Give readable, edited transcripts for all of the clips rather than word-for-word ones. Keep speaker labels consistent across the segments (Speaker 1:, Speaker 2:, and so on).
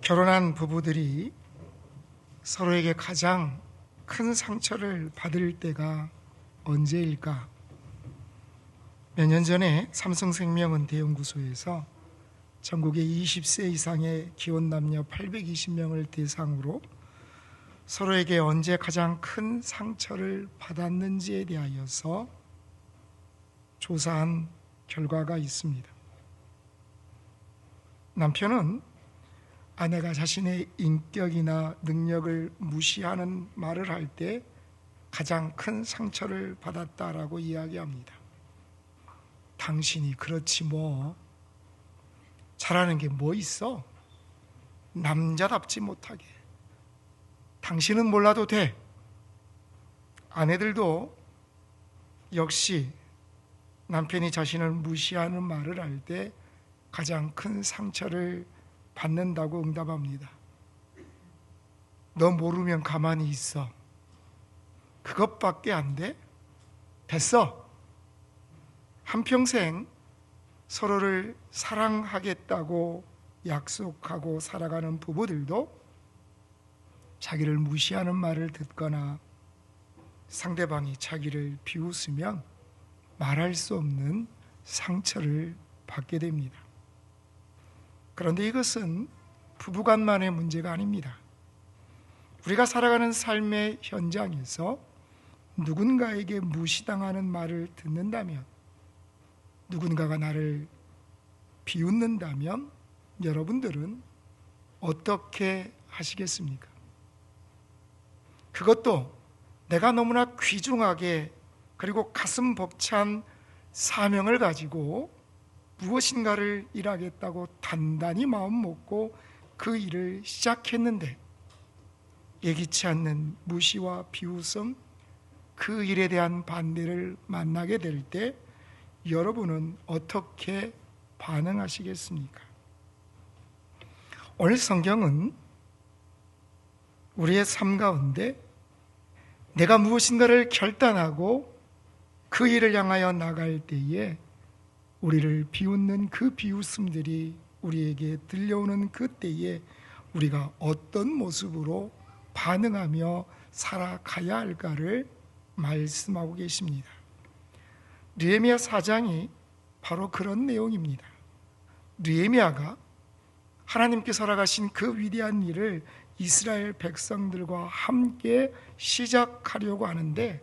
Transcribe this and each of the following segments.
Speaker 1: 결혼한 부부들이 서로에게 가장 큰 상처를 받을 때가 언제일까? 몇 년 전에 삼성생명은퇴연구소에서 전국의 20세 이상의 기혼 남녀 820명을 대상으로 서로에게 언제 가장 큰 상처를 받았는지에 대하여서 조사한 결과가 있습니다. 남편은 아내가 자신의 인격이나 능력을 무시하는 말을 할 때 가장 큰 상처를 받았다라고 이야기합니다. 당신이 그렇지 뭐, 잘하는 게 뭐 있어? 남자답지 못하게. 당신은 몰라도 돼. 아내들도 역시 남편이 자신을 무시하는 말을 할 때 가장 큰 상처를 받는다고 응답합니다. 너 모르면 가만히 있어. 그것밖에 안 돼? 됐어. 한평생 서로를 사랑하겠다고 약속하고 살아가는 부부들도 자기를 무시하는 말을 듣거나 상대방이 자기를 비웃으면 말할 수 없는 상처를 받게 됩니다. 그런데 이것은 부부간만의 문제가 아닙니다. 우리가 살아가는 삶의 현장에서 누군가에게 무시당하는 말을 듣는다면, 누군가가 나를 비웃는다면 여러분들은 어떻게 하시겠습니까? 그것도 내가 너무나 귀중하게 그리고 가슴 벅찬 사명을 가지고 무엇인가를 일하겠다고 단단히 마음 먹고 그 일을 시작했는데 예기치 않는 무시와 비웃음, 그 일에 대한 반대를 만나게 될 때 여러분은 어떻게 반응하시겠습니까? 오늘 성경은 우리의 삶 가운데 내가 무엇인가를 결단하고 그 일을 향하여 나갈 때에 우리를 비웃는 그 비웃음들이 우리에게 들려오는 그때에 우리가 어떤 모습으로 반응하며 살아가야 할까를 말씀하고 계십니다. 느헤미야 4장이 바로 그런 내용입니다. 느헤미야가 하나님께서 허락하신 그 위대한 일을 이스라엘 백성들과 함께 시작하려고 하는데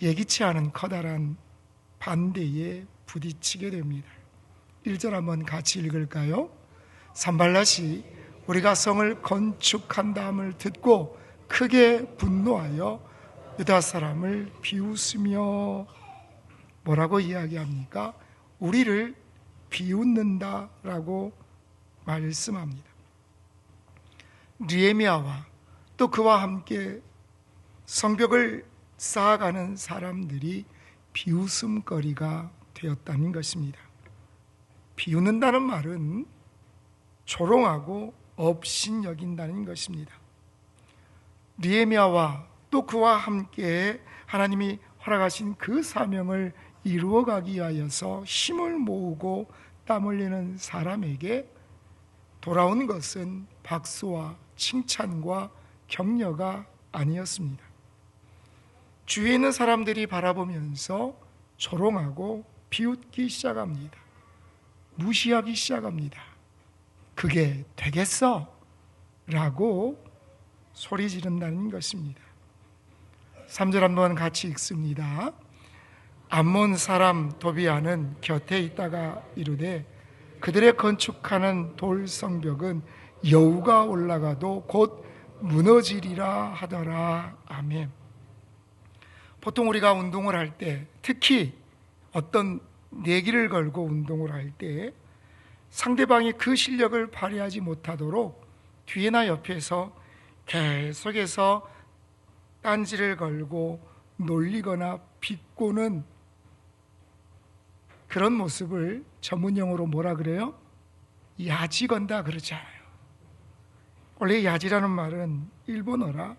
Speaker 1: 예기치 않은 커다란 반대에 부딪히게 됩니다. 1절 한번 같이 읽을까요? 산발랏이 우리가 성을 건축한다함을 듣고 크게 분노하여 유다 사람을 비웃으며 뭐라고 이야기합니까? 우리를 비웃는다라고 말씀합니다. 느헤미야와 또 그와 함께 성벽을 쌓아가는 사람들이 비웃음거리가 되었다는 것입니다. 비웃는다는 말은 조롱하고 업신여긴다는 것입니다. 느헤미야와 또 그와 함께 하나님이 허락하신 그 사명을 이루어가기 위하여서 힘을 모으고 땀 흘리는 사람에게 돌아온 것은 박수와 칭찬과 격려가 아니었습니다. 주위에 있는 사람들이 바라보면서 조롱하고 비웃기 시작합니다. 무시하기 시작합니다. 그게 되겠어? 라고 소리 지른다는 것입니다. 3절 한번 같이 읽습니다. 암몬 사람 도비아는 곁에 있다가 이르되 그들의 건축하는 돌 성벽은 여우가 올라가도 곧 무너지리라 하더라. 아멘. 보통 우리가 운동을 할 때, 특히 어떤 내기를 걸고 운동을 할 때 상대방이 그 실력을 발휘하지 못하도록 뒤에나 옆에서 계속해서 딴지를 걸고 놀리거나 비꼬는 그런 모습을 전문용어로 뭐라 그래요? 야지 건다 그러잖아요. 원래 야지라는 말은 일본어라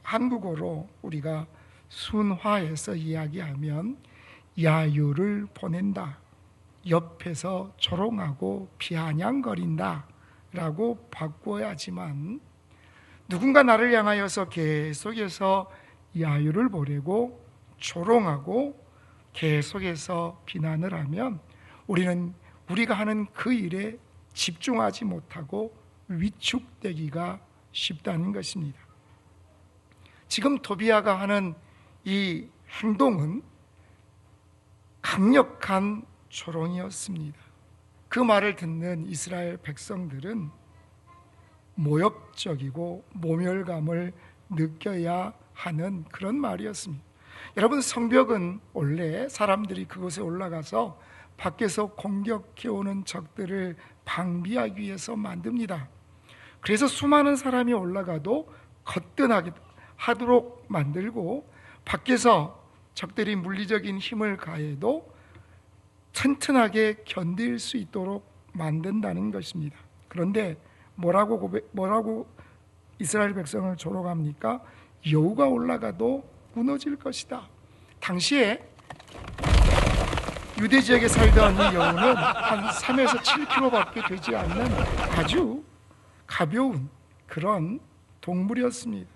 Speaker 1: 한국어로 우리가 순화해서 이야기하면 야유를 보낸다, 옆에서 조롱하고 비아냥거린다 라고 바꿔야지만 누군가 나를 향하여서 계속해서 야유를 보내고 조롱하고 계속해서 비난을 하면 우리는 우리가 하는 그 일에 집중하지 못하고 위축되기가 쉽다는 것입니다. 지금 도비아가 하는 이 행동은 강력한 조롱이었습니다. 그 말을 듣는 이스라엘 백성들은 모욕적이고 모멸감을 느껴야 하는 그런 말이었습니다. 여러분, 성벽은 원래 사람들이 그곳에 올라가서 밖에서 공격해오는 적들을 방비하기 위해서 만듭니다. 그래서 수많은 사람이 올라가도 거뜬하게 하도록 만들고 밖에서 적들이 물리적인 힘을 가해도 튼튼하게 견딜 수 있도록 만든다는 것입니다. 그런데 뭐라고 이스라엘 백성을 조롱합니까? 여우가 올라가도 무너질 것이다. 당시에 유대 지역에 살던 이 여우는 한 3에서 7kg밖에 되지 않는 아주 가벼운 그런 동물이었습니다.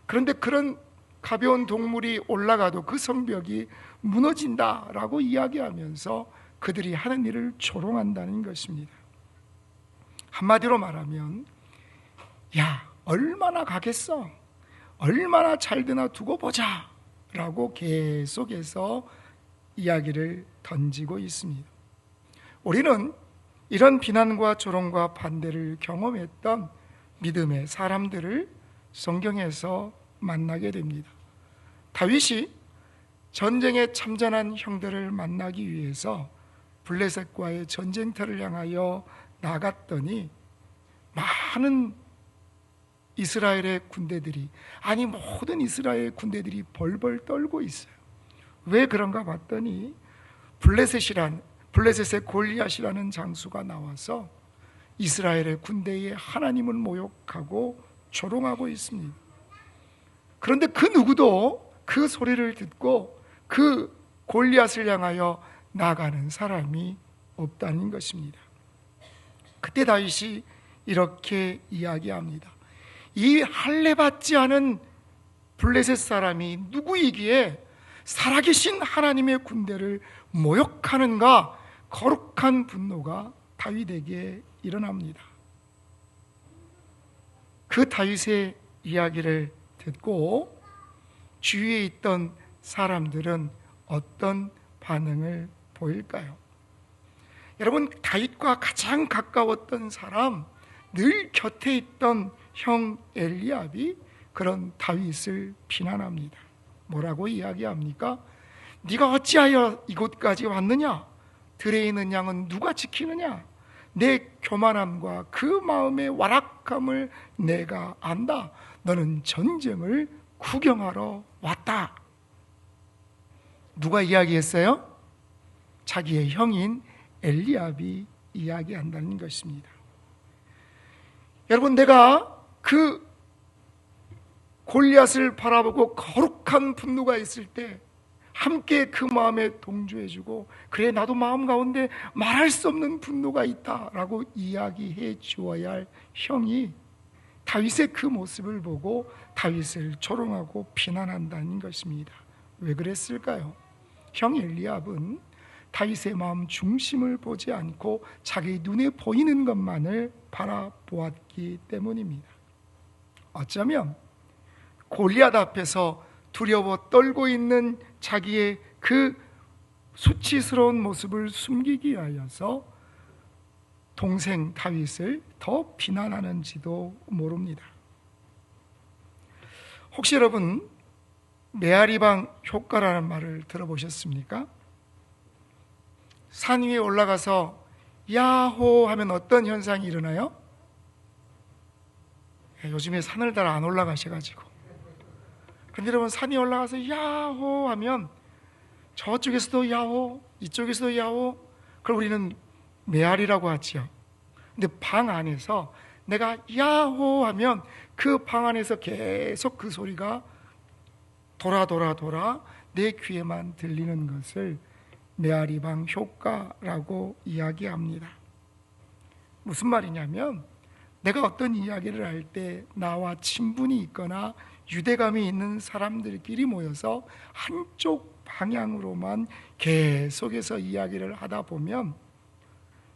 Speaker 1: 그런데 그런 가벼운 동물이 올라가도 그 성벽이 무너진다라고 이야기하면서 그들이 하는 일을 조롱한다는 것입니다. 한마디로 말하면, 야, 얼마나 가겠어? 얼마나 잘 되나 두고 보자 라고 계속해서 이야기를 던지고 있습니다. 우리는 이런 비난과 조롱과 반대를 경험했던 믿음의 사람들을 성경에서 만나게 됩니다. 다윗이 전쟁에 참전한 형들을 만나기 위해서 블레셋과의 전쟁터를 향하여 나갔더니 많은 이스라엘의 군대들이, 아니 모든 이스라엘 군대들이 벌벌 떨고 있어요. 왜 그런가 봤더니 블레셋의 골리앗이라는 장수가 나와서 이스라엘의 군대의 하나님을 모욕하고 조롱하고 있습니다. 그런데 그 누구도 그 소리를 듣고 그 골리앗을 향하여 나가는 사람이 없다는 것입니다. 그때 다윗이 이렇게 이야기합니다. 이 할례받지 않은 블레셋 사람이 누구이기에 살아계신 하나님의 군대를 모욕하는가? 거룩한 분노가 다윗에게 일어납니다. 그 다윗의 이야기를 듣고 주위에 있던 사람들은 어떤 반응을 보일까요? 여러분, 다윗과 가장 가까웠던 사람, 늘 곁에 있던 형 엘리압이 그런 다윗을 비난합니다. 뭐라고 이야기합니까? 네가 어찌하여 이곳까지 왔느냐? 들에 있는 양은 누가 지키느냐? 내 교만함과 그 마음의 완악함을 내가 안다. 너는 전쟁을 구경하러 왔다. 누가 이야기했어요? 자기의 형인 엘리압이 이야기한다는 것입니다. 여러분, 내가 그 골리앗을 바라보고 거룩한 분노가 있을 때 함께 그 마음에 동조해주고, 그래 나도 마음 가운데 말할 수 없는 분노가 있다라고 이야기해 주어야 할 형이 다윗의 그 모습을 보고 다윗을 조롱하고 비난한다는 것입니다. 왜 그랬을까요? 형 엘리압은 다윗의 마음 중심을 보지 않고 자기 눈에 보이는 것만을 바라보았기 때문입니다. 어쩌면 골리앗 앞에서 두려워 떨고 있는 자기의 그 수치스러운 모습을 숨기기 위하여서 동생 다윗을 더 비난하는지도 모릅니다. 혹시 여러분 메아리방 효과라는 말을 들어보셨습니까? 산 위에 올라가서 야호 하면 어떤 현상이 일어나요? 요즘에 산을 잘 안 올라가셔가지고. 그런데 여러분, 산에 올라가서 야호 하면 저쪽에서도 야호, 이쪽에서도 야호. 그걸 우리는 메아리라고 하지요. 근데 방 안에서 내가 야호 하면 그 방 안에서 계속 그 소리가 돌아 내 귀에만 들리는 것을 메아리방 효과라고 이야기합니다. 무슨 말이냐면 내가 어떤 이야기를 할 때 나와 친분이 있거나 유대감이 있는 사람들끼리 모여서 한쪽 방향으로만 계속해서 이야기를 하다 보면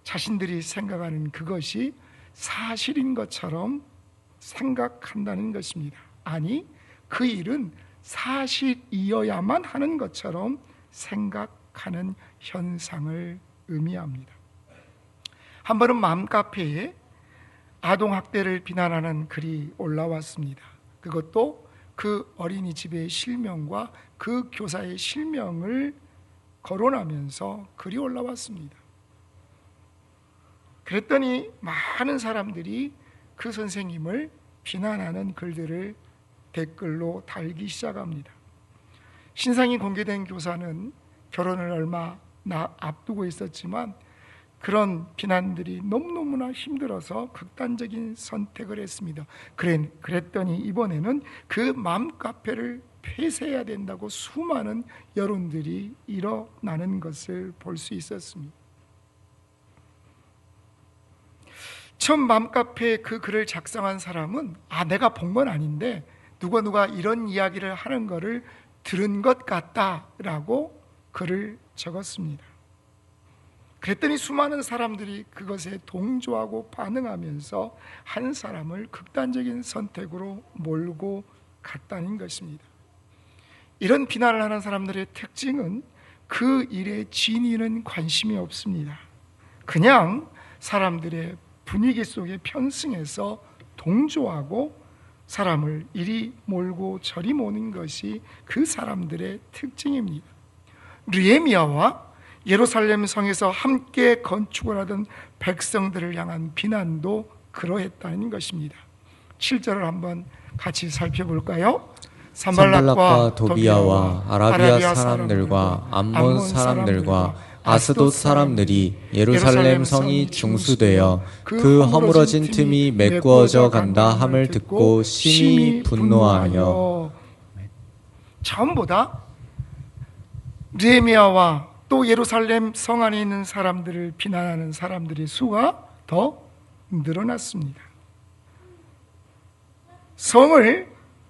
Speaker 1: 자신들이 생각하는 그것이 사실인 것처럼 생각한다는 것입니다. 아니, 그 일은 사실이어야만 하는 것처럼 생각하는 현상을 의미합니다. 한 번은 맘카페에 아동학대를 비난하는 글이 올라왔습니다. 그것도 그 어린이집의 실명과 그 교사의 실명을 거론하면서 글이 올라왔습니다. 그랬더니 많은 사람들이 그 선생님을 비난하는 글들을 댓글로 달기 시작합니다. 신상이 공개된 교사는 결혼을 얼마 앞두고 있었지만 그런 비난들이 너무너무나 힘들어서 극단적인 선택을 했습니다. 그랬더니 이번에는 그 맘카페를 폐쇄해야 된다고 수많은 여론들이 일어나는 것을 볼 수 있었습니다. 처음 맘카페에 그 글을 작성한 사람은 내가 본 건 아닌데 누가 이런 이야기를 하는 것을 들은 것 같다라고 글을 적었습니다. 그랬더니 수많은 사람들이 그것에 동조하고 반응하면서 한 사람을 극단적인 선택으로 몰고 갔다는 것입니다. 이런 비난을 하는 사람들의 특징은 그 일에 진위는 관심이 없습니다. 그냥 사람들의 분위기 속에 편승해서 동조하고 사람을 이리 몰고 저리 모는 것이 그 사람들의 특징입니다. 느헤미야와 예루살렘 성에서 함께 건축을 하던 백성들을 향한 비난도 그러했다는 것입니다. 7절을 한번 같이 살펴볼까요?
Speaker 2: 산발락과 도비야와 아라비아 사람들과 암몬 사람들과 아스돗 사람들이 예루살렘 성이 중수되어 그 허물어진 틈이 메꾸어져 간다 함을 듣고 심히 분노하여.
Speaker 1: 처음보다 느헤미야와 또 예루살렘 성 안에 있는 사람들을 비난하는 사람들의 수가 더 늘어났습니다. 성을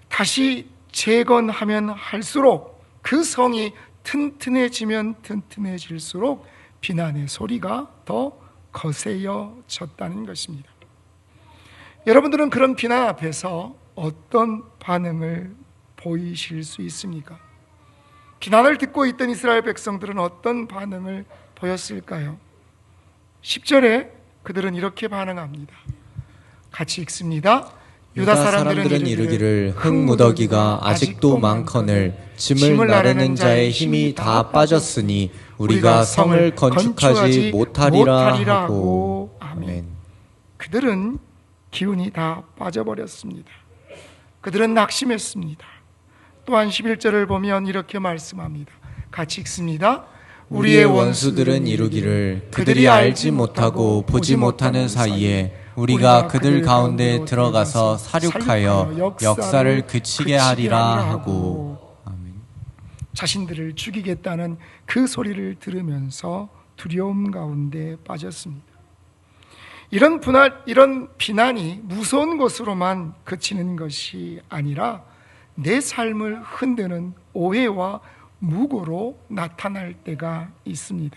Speaker 1: 다시 재건하면 할수록 그 성이 튼튼해지면 튼튼해질수록 비난의 소리가 더 거세져졌다는 것입니다. 여러분들은 그런 비난 앞에서 어떤 반응을 보이실 수 있습니까? 비난을 듣고 있던 이스라엘 백성들은 어떤 반응을 보였을까요? 10절에 그들은 이렇게 반응합니다. 같이 읽습니다.
Speaker 2: 유다 사람들은 이르기를 흙무더기가 아직도 많거늘 짐을 나르는 자의 힘이 다 빠졌으니 우리가 성을 건축하지 못하리라 하고.
Speaker 1: 아멘. 그들은 기운이 다 빠져버렸습니다. 그들은 낙심했습니다. 또한 11절을 보면 이렇게 말씀합니다. 같이 읽습니다.
Speaker 2: 우리의 원수들은 이르기를 그들이 알지 못하고 보지 못하는 사이에 우리가 그들 가운데 들어가서 사륙하여 역사를 그치게 하리라 하고. 아멘.
Speaker 1: 자신들을 죽이겠다는 그 소리를 들으면서 두려움 가운데 빠졌습니다. 이런 비난이 무서운 것으로만 그치는 것이 아니라 내 삶을 흔드는 오해와 무고로 나타날 때가 있습니다.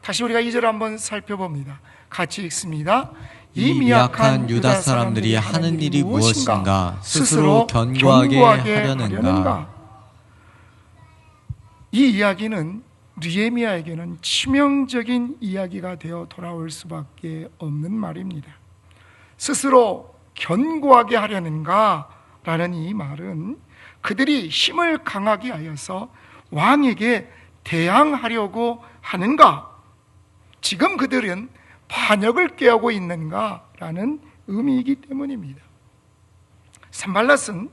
Speaker 1: 다시 우리가 2절 한번 살펴봅니다. 같이 읽습니다.
Speaker 2: 이 미약한 유다 사람들이 하는 일이 무엇인가? 스스로 견고하게 하려는가?
Speaker 1: 이 이야기는 느헤미야에게는 치명적인 이야기가 되어 돌아올 수밖에 없는 말입니다. 스스로 견고하게 하려는가? 라는 이 말은 그들이 힘을 강하게 하여서 왕에게 대항하려고 하는가? 지금 그들은 반역을 꾀하고 있는가라는 의미이기 때문입니다. 산발랏은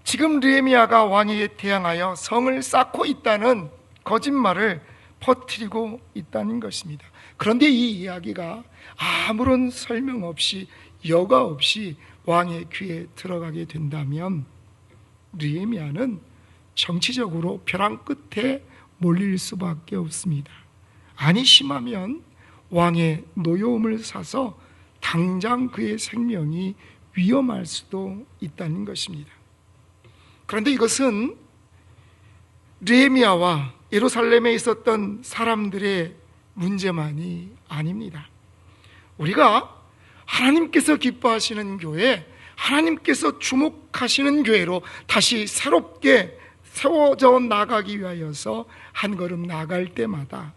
Speaker 1: 지금 느헤미야가 왕에게 대항하여 성을 쌓고 있다는 거짓말을 퍼뜨리고 있다는 것입니다. 그런데 이 이야기가 아무런 설명 없이 여과 없이 왕의 귀에 들어가게 된다면 느헤미야는 정치적으로 벼랑 끝에 몰릴 수밖에 없습니다. 아니 심하면 왕의 노여움을 사서 당장 그의 생명이 위험할 수도 있다는 것입니다. 그런데 이것은 느헤미야와 예루살렘에 있었던 사람들의 문제만이 아닙니다. 우리가 하나님께서 기뻐하시는 교회, 하나님께서 주목하시는 교회로 다시 새롭게 세워져 나가기 위하여서 한 걸음 나갈 때마다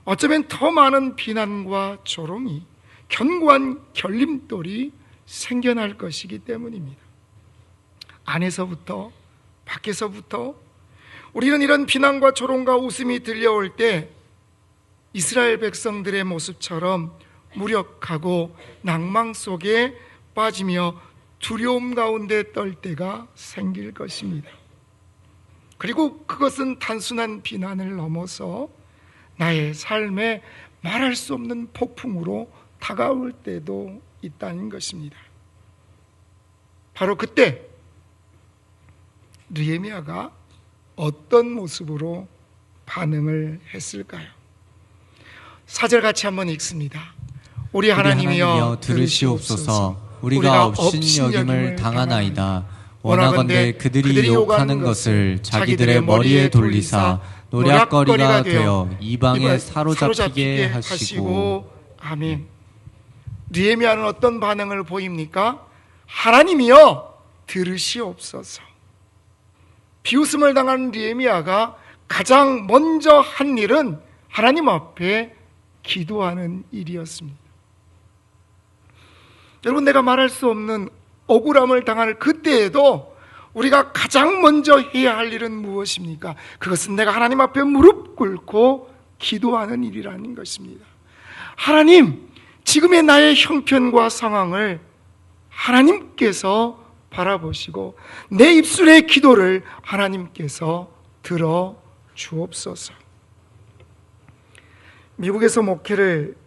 Speaker 1: 어쩌면 더 많은 비난과 조롱이, 견고한 결림돌이 생겨날 것이기 때문입니다. 안에서부터 밖에서부터 우리는 이런 비난과 조롱과 웃음이 들려올 때 이스라엘 백성들의 모습처럼 무력하고 낭망 속에 빠지며 두려움 가운데 떨 때가 생길 것입니다. 그리고 그것은 단순한 비난을 넘어서 나의 삶에 말할 수 없는 폭풍으로 다가올 때도 있다는 것입니다. 바로 그때 느헤미야가 어떤 모습으로 반응을 했을까요? 4절 같이 한번 읽습니다. 우리 하나님이여
Speaker 2: 들으시옵소서. 우리가 업신 여김을 당하나이다. 원하건대 그들이 욕하는 것을 자기들의 머리에 돌리사 노략거리가 되어 이방에 사로잡히게 하시고.
Speaker 1: 아멘. 느헤미야는 어떤 반응을 보입니까? 하나님이여 들으시옵소서. 비웃음을 당한 느헤미야가 가장 먼저 한 일은 하나님 앞에 기도하는 일이었습니다. 여러분, 내가 말할 수 없는 억울함을 당할 그때에도 우리가 가장 먼저 해야 할 일은 무엇입니까? 그것은 내가 하나님 앞에 무릎 꿇고 기도하는 일이라는 것입니다. 하나님, 지금의 나의 형편과 상황을 하나님께서 바라보시고 내 입술의 기도를 하나님께서 들어 주옵소서. 미국에서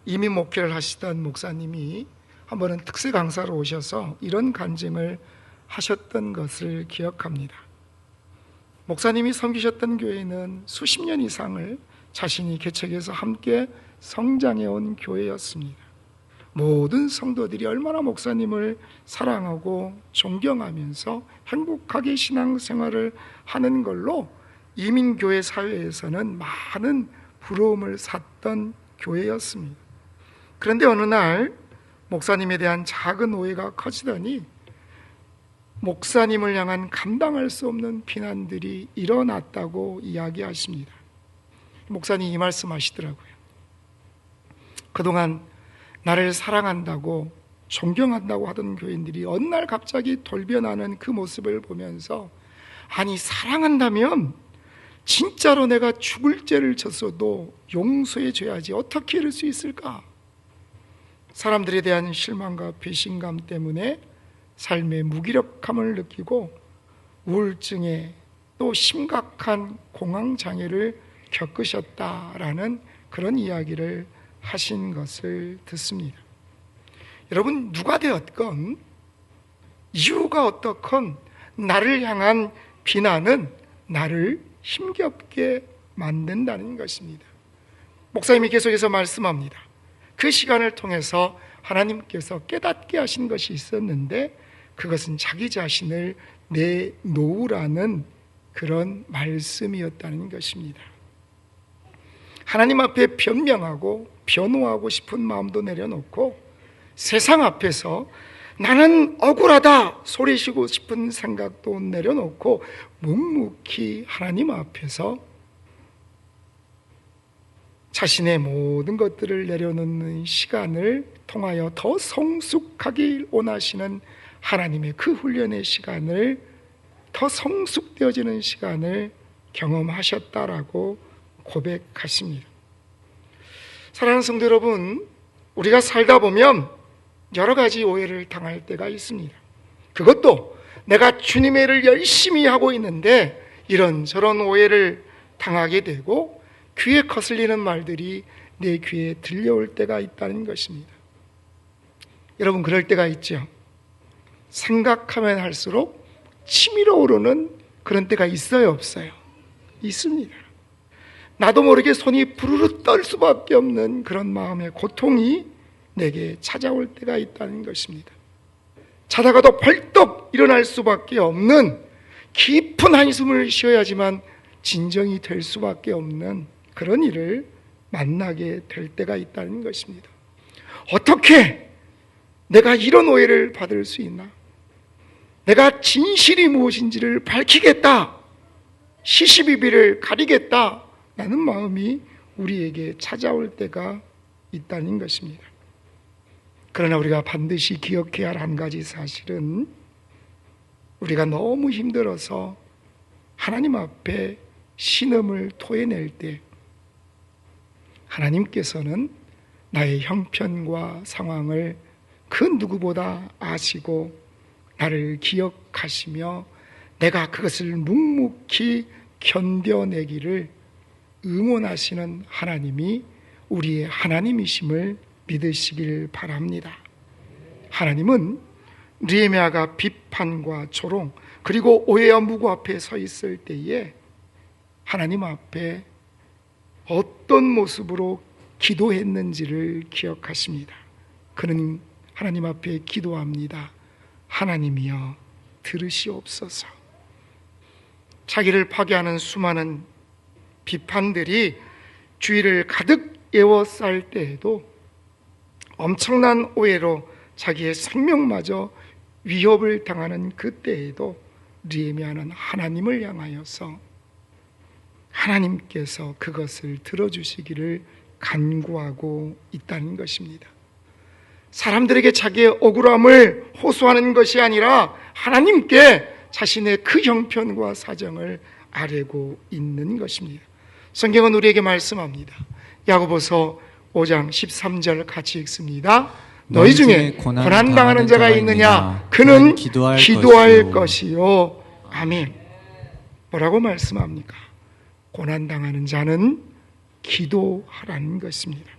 Speaker 1: 이민 목회를 하시던 목사님이 한 번은 특세 강사로 오셔서 이런 간증을 하셨던 것을 기억합니다. 목사님이 섬기셨던 교회는 수십 년 이상을 자신이 개척해서 함께 성장해온 교회였습니다. 모든 성도들이 얼마나 목사님을 사랑하고 존경하면서 행복하게 신앙생활을 하는 걸로 이민교회 사회에서는 많은 부러움을 샀던 교회였습니다. 그런데 어느 날 목사님에 대한 작은 오해가 커지더니 목사님을 향한 감당할 수 없는 비난들이 일어났다고 이야기하십니다. 목사님이 이 말씀하시더라고요. 그동안 나를 사랑한다고 존경한다고 하던 교인들이 어느 날 갑자기 돌변하는 그 모습을 보면서, 아니, 사랑한다면 진짜로 내가 죽을 죄를 졌어도 용서해 줘야지 어떻게 이럴 수 있을까? 사람들에 대한 실망과 배신감 때문에 삶의 무기력함을 느끼고 우울증에 또 심각한 공황장애를 겪으셨다라는 그런 이야기를 하신 것을 듣습니다. 여러분, 누가 되었건 이유가 어떻건 나를 향한 비난은 나를 힘겹게 만든다는 것입니다. 목사님이 계속해서 말씀합니다. 그 시간을 통해서 하나님께서 깨닫게 하신 것이 있었는데 그것은 자기 자신을 내놓으라는 그런 말씀이었다는 것입니다. 하나님 앞에 변명하고 변호하고 싶은 마음도 내려놓고 세상 앞에서 나는 억울하다 소리치고 싶은 생각도 내려놓고 묵묵히 하나님 앞에서 자신의 모든 것들을 내려놓는 시간을 통하여 더 성숙하길 원하시는 하나님의 그 훈련의 시간을, 더 성숙되어지는 시간을 경험하셨다라고 고백하십니다. 사랑하는 성도 여러분, 우리가 살다 보면 여러 가지 오해를 당할 때가 있습니다. 그것도 내가 주님의 일을 열심히 하고 있는데 이런저런 오해를 당하게 되고 귀에 거슬리는 말들이 내 귀에 들려올 때가 있다는 것입니다. 여러분, 그럴 때가 있죠. 생각하면 할수록 치밀어 오르는 그런 때가 있어요, 없어요? 있습니다. 나도 모르게 손이 부르르 떨 수밖에 없는 그런 마음의 고통이 내게 찾아올 때가 있다는 것입니다. 자다가도 벌떡 일어날 수밖에 없는, 깊은 한숨을 쉬어야지만 진정이 될 수밖에 없는 그런 일을 만나게 될 때가 있다는 것입니다. 어떻게 내가 이런 오해를 받을 수 있나? 내가 진실이 무엇인지를 밝히겠다, 시시비비를 가리겠다 라는 마음이 우리에게 찾아올 때가 있다는 것입니다. 그러나 우리가 반드시 기억해야 할 한 가지 사실은, 우리가 너무 힘들어서 하나님 앞에 신음을 토해낼 때 하나님께서는 나의 형편과 상황을 그 누구보다 아시고 나를 기억하시며 내가 그것을 묵묵히 견뎌내기를 응원하시는 하나님이 우리의 하나님이심을 믿으시길 바랍니다. 하나님은 느헤미야가 비판과 조롱 그리고 오해와 무고 앞에 서 있을 때에 하나님 앞에 어떤 모습으로 기도했는지를 기억하십니다. 그는 하나님 앞에 기도합니다. 하나님이여 들으시옵소서. 자기를 파괴하는 수많은 비판들이 주위를 가득 에워쌀 때에도 엄청난 오해로 자기의 생명마저 위협을 당하는 그때에도 느헤미야는 하나님을 향하여서 하나님께서 그것을 들어주시기를 간구하고 있다는 것입니다. 사람들에게 자기의 억울함을 호소하는 것이 아니라 하나님께 자신의 그 형편과 사정을 아뢰고 있는 것입니다. 성경은 우리에게 말씀합니다. 야고보서 5장 13절 같이 읽습니다. 너희 중에 고난당하는 자가 있느냐? 그는 기도할 것이요. 아멘. 뭐라고 말씀합니까? 고난당하는 자는 기도하라는 것입니다.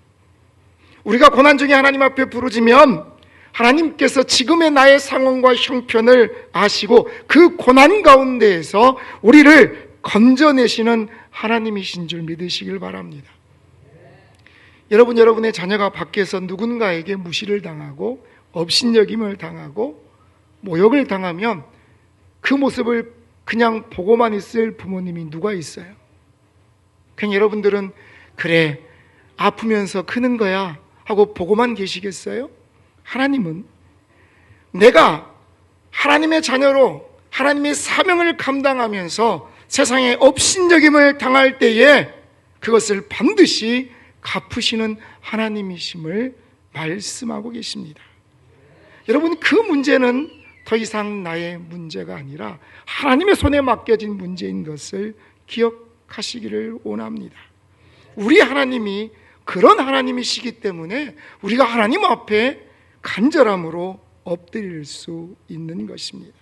Speaker 1: 우리가 고난 중에 하나님 앞에 부르짖으면 하나님께서 지금의 나의 상황과 형편을 아시고 그 고난 가운데에서 우리를 건져내시는 하나님이신 줄 믿으시길 바랍니다. 여러분의 자녀가 밖에서 누군가에게 무시를 당하고 업신여김을 당하고 모욕을 당하면 그 모습을 그냥 보고만 있을 부모님이 누가 있어요? 그냥 여러분들은 그래 아프면서 크는 거야 하고 보고만 계시겠어요? 하나님은 내가 하나님의 자녀로 하나님의 사명을 감당하면서 세상에 업신여김을 당할 때에 그것을 반드시 갚으시는 하나님이심을 말씀하고 계십니다. 여러분, 그 문제는 더 이상 나의 문제가 아니라 하나님의 손에 맡겨진 문제인 것을 기억하시기를 원합니다. 우리 하나님이 그런 하나님이시기 때문에 우리가 하나님 앞에 간절함으로 엎드릴 수 있는 것입니다.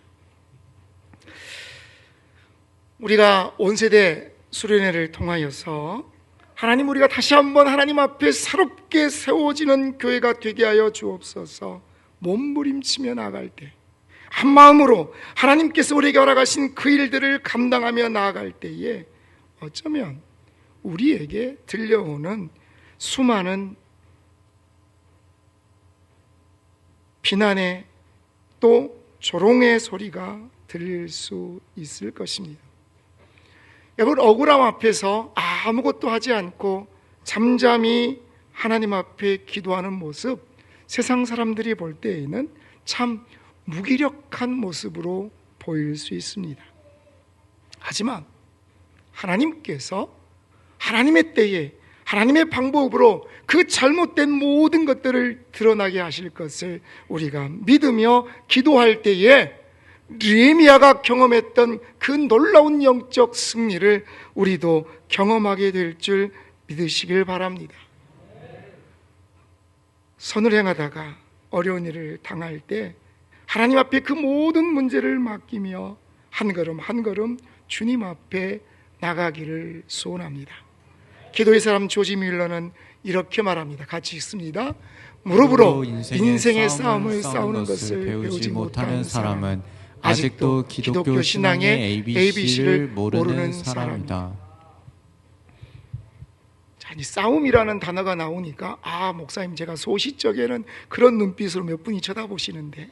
Speaker 1: 우리가 온세대 수련회를 통하여서 하나님, 우리가 다시 한번 하나님 앞에 새롭게 세워지는 교회가 되게 하여 주옵소서. 몸부림치며 나아갈 때, 한 마음으로 하나님께서 우리에게 허락하신 그 일들을 감당하며 나아갈 때에 어쩌면 우리에게 들려오는 수많은 비난의 또 조롱의 소리가 들릴 수 있을 것입니다. 여러분, 억울함 앞에서 아무것도 하지 않고 잠잠히 하나님 앞에 기도하는 모습, 세상 사람들이 볼 때에는 참 무기력한 모습으로 보일 수 있습니다. 하지만 하나님께서 하나님의 때에 하나님의 방법으로 그 잘못된 모든 것들을 드러나게 하실 것을 우리가 믿으며 기도할 때에 느헤미야가 경험했던 그 놀라운 영적 승리를 우리도 경험하게 될 줄 믿으시길 바랍니다. 선을 행하다가 어려운 일을 당할 때 하나님 앞에 그 모든 문제를 맡기며 한 걸음 한 걸음 주님 앞에 나가기를 소원합니다. 기도의 사람 조지 뮬러는 이렇게 말합니다. 같이 읽습니다. 무릎으로 인생의 싸움을 싸우는 것을 배우지 못하는 사람은 아직도 기독교 신앙의 ABC를 모르는 사람이다. 자, 아니, 싸움이라는 단어가 나오니까 목사님 제가 소시적에는 그런 눈빛으로 몇 분이 쳐다보시는데,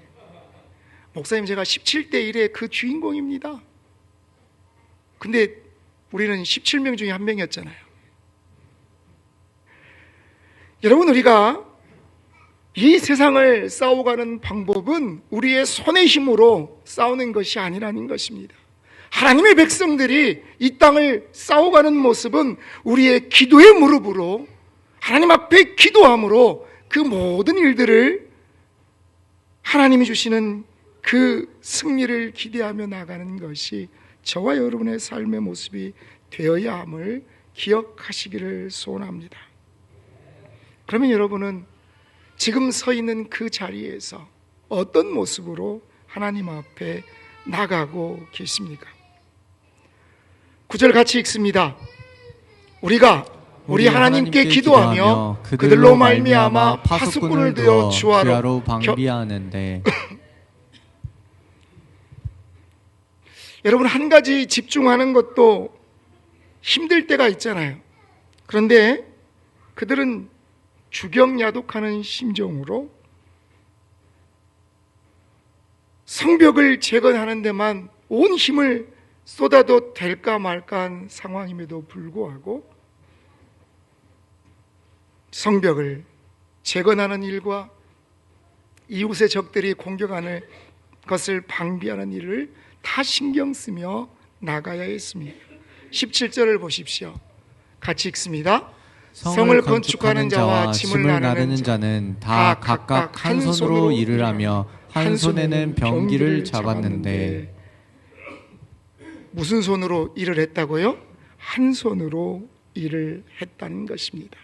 Speaker 1: 목사님 제가 17대 1의 그 주인공입니다. 근데 우리는 17명 중에 한 명이었잖아요. 여러분, 우리가 이 세상을 싸워가는 방법은 우리의 손의 힘으로 싸우는 것이 아니라는 것입니다. 하나님의 백성들이 이 땅을 싸워가는 모습은 우리의 기도의 무릎으로 하나님 앞에 기도함으로 그 모든 일들을 하나님이 주시는 그 승리를 기대하며 나가는 것이 저와 여러분의 삶의 모습이 되어야 함을 기억하시기를 소원합니다. 그러면 여러분은 지금 서 있는 그 자리에서 어떤 모습으로 하나님 앞에 나가고 계십니까? 9절 같이 읽습니다. 우리가 우리 하나님께 기도하며 그들로 말미암아 파수꾼을 두어 주하로
Speaker 2: 방비하는데.
Speaker 1: 여러분, 한 가지 집중하는 것도 힘들 때가 있잖아요. 그런데 그들은 주경야독하는 심정으로 성벽을 재건하는 데만 온 힘을 쏟아도 될까 말까 한 상황임에도 불구하고 성벽을 재건하는 일과 이웃의 적들이 공격하는 것을 방비하는 일을 다 신경 쓰며 나가야 했습니다. 17절을 보십시오. 같이 읽습니다. 성을 건축하는 자와 짐을 나르는 자는
Speaker 2: 다 각각 한 손으로 일을 하며 한 손에는 병기를 잡았는데.
Speaker 1: 무슨 손으로 일을 했다고요? 한 손으로 일을 했다는 것입니다.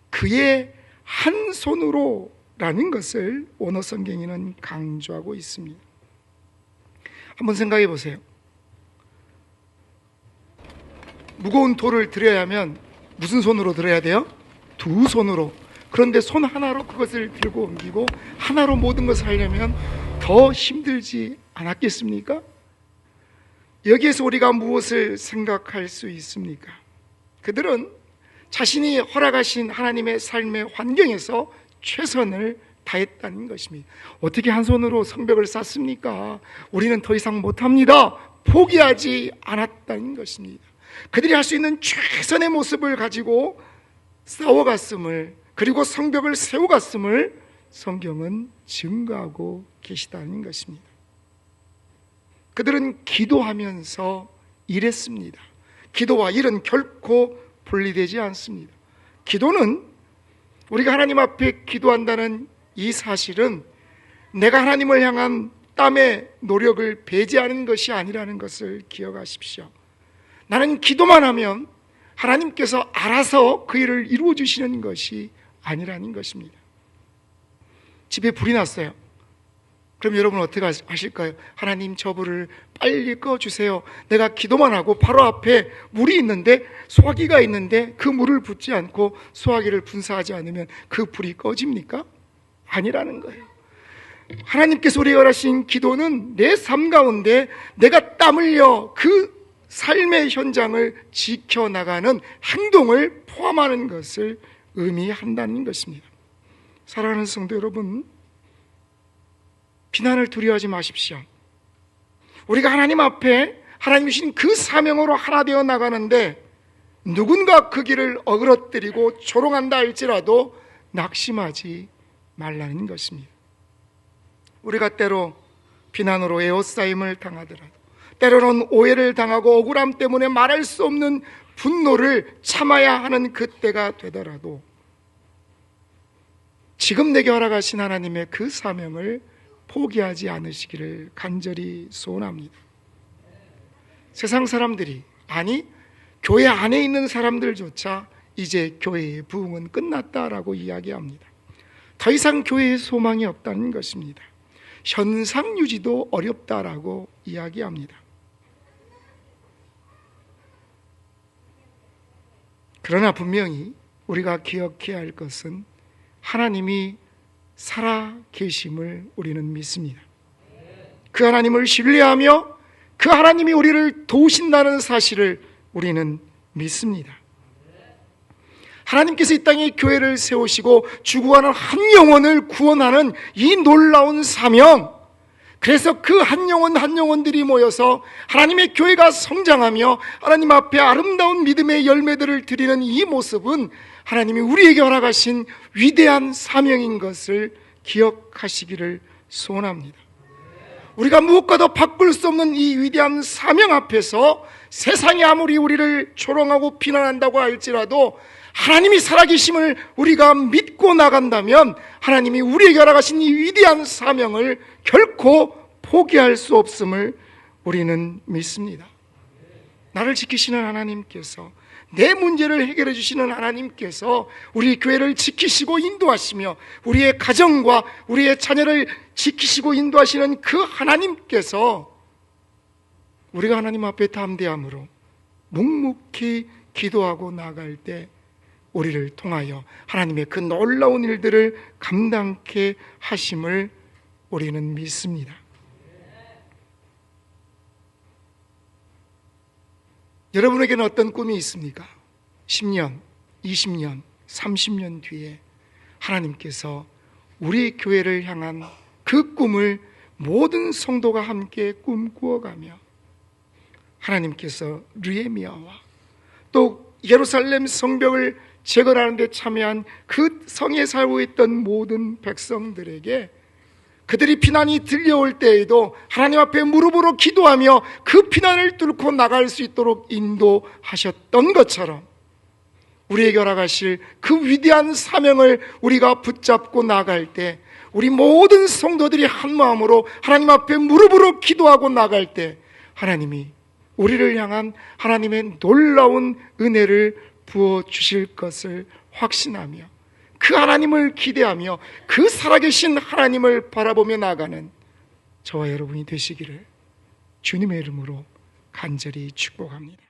Speaker 1: 그의 한 손으로라는 것을 원어 성경에는 강조하고 있습니다. 한번 생각해 보세요. 무거운 돌을 들여야 하면 무슨 손으로 들어야 돼요? 두 손으로. 그런데 손 하나로 그것을 들고 옮기고 하나로 모든 것을 하려면 더 힘들지 않았겠습니까? 여기에서 우리가 무엇을 생각할 수 있습니까? 그들은 자신이 허락하신 하나님의 삶의 환경에서 최선을 다했다는 것입니다. 어떻게 한 손으로 성벽을 쌓습니까? 우리는 더 이상 못합니다. 포기하지 않았다는 것입니다. 그들이 할 수 있는 최선의 모습을 가지고 싸워갔음을, 그리고 성벽을 세워갔음을 성경은 증거하고 계시다는 것입니다. 그들은 기도하면서 일했습니다. 기도와 일은 결코 분리되지 않습니다. 기도는, 우리가 하나님 앞에 기도한다는 이 사실은 내가 하나님을 향한 땀의 노력을 배제하는 것이 아니라는 것을 기억하십시오. 나는 기도만 하면 하나님께서 알아서 그 일을 이루어 주시는 것이 아니라는 것입니다. 집에 불이 났어요. 그럼 여러분 어떻게 하실까요? 하나님, 저 불을 빨리 꺼주세요. 내가 기도만 하고 바로 앞에 물이 있는데, 소화기가 있는데 그 물을 붓지 않고 소화기를 분사하지 않으면 그 불이 꺼집니까? 아니라는 거예요. 하나님께서 우리가 원하신 기도는 내 삶 가운데 내가 땀 흘려 그 삶의 현장을 지켜나가는 행동을 포함하는 것을 의미한다는 것입니다. 사랑하는 성도 여러분, 비난을 두려워하지 마십시오. 우리가 하나님 앞에 하나님 주신 그 사명으로 하나 되어 나가는데 누군가 그 길을 어그러뜨리고 조롱한다 할지라도 낙심하지 말라는 것입니다. 우리가 때로 비난으로 에워싸임을 당하더라도, 때로는 오해를 당하고 억울함 때문에 말할 수 없는 분노를 참아야 하는 그때가 되더라도 지금 내게 허락하신 하나님의 그 사명을 포기하지 않으시기를 간절히 소원합니다. 세상 사람들이, 아니 교회 안에 있는 사람들조차 이제 교회의 부흥은 끝났다라고 이야기합니다. 더 이상 교회에 소망이 없다는 것입니다. 현상 유지도 어렵다라고 이야기합니다. 그러나 분명히 우리가 기억해야 할 것은 하나님이 살아 계심을 우리는 믿습니다. 그 하나님을 신뢰하며 그 하나님이 우리를 도우신다는 사실을 우리는 믿습니다. 하나님께서 이 땅에 교회를 세우시고 죽어가는 한 영혼을 구원하는 이 놀라운 사명, 그래서 그 한 영혼들이 모여서 하나님의 교회가 성장하며 하나님 앞에 아름다운 믿음의 열매들을 드리는 이 모습은 하나님이 우리에게 허락하신 위대한 사명인 것을 기억하시기를 소원합니다. 우리가 무엇과도 바꿀 수 없는 이 위대한 사명 앞에서 세상이 아무리 우리를 조롱하고 비난한다고 할지라도 하나님이 살아계심을 우리가 믿고 나간다면 하나님이 우리에게 허락하신 이 위대한 사명을 결코 포기할 수 없음을 우리는 믿습니다. 나를 지키시는 하나님께서, 내 문제를 해결해 주시는 하나님께서 우리 교회를 지키시고 인도하시며 우리의 가정과 우리의 자녀를 지키시고 인도하시는 그 하나님께서 우리가 하나님 앞에 담대함으로 묵묵히 기도하고 나갈 때 우리를 통하여 하나님의 그 놀라운 일들을 감당케 하심을 우리는 믿습니다. 여러분에게는 어떤 꿈이 있습니까? 10년, 20년, 30년 뒤에 하나님께서 우리 교회를 향한 그 꿈을 모든 성도가 함께 꿈꾸어가며 하나님께서 느헤미야와 또 예루살렘 성벽을 재건하는 데 참여한 그 성에 살고 있던 모든 백성들에게 그들이 피난이 들려올 때에도 하나님 앞에 무릎으로 기도하며 그 피난을 뚫고 나갈 수 있도록 인도하셨던 것처럼 우리에게 허락하실 그 위대한 사명을 우리가 붙잡고 나갈 때 우리 모든 성도들이 한 마음으로 하나님 앞에 무릎으로 기도하고 나갈 때 하나님이 우리를 향한 하나님의 놀라운 은혜를 부어주실 것을 확신하며 그 하나님을 기대하며 그 살아계신 하나님을 바라보며 나가는 저와 여러분이 되시기를 주님의 이름으로 간절히 축복합니다.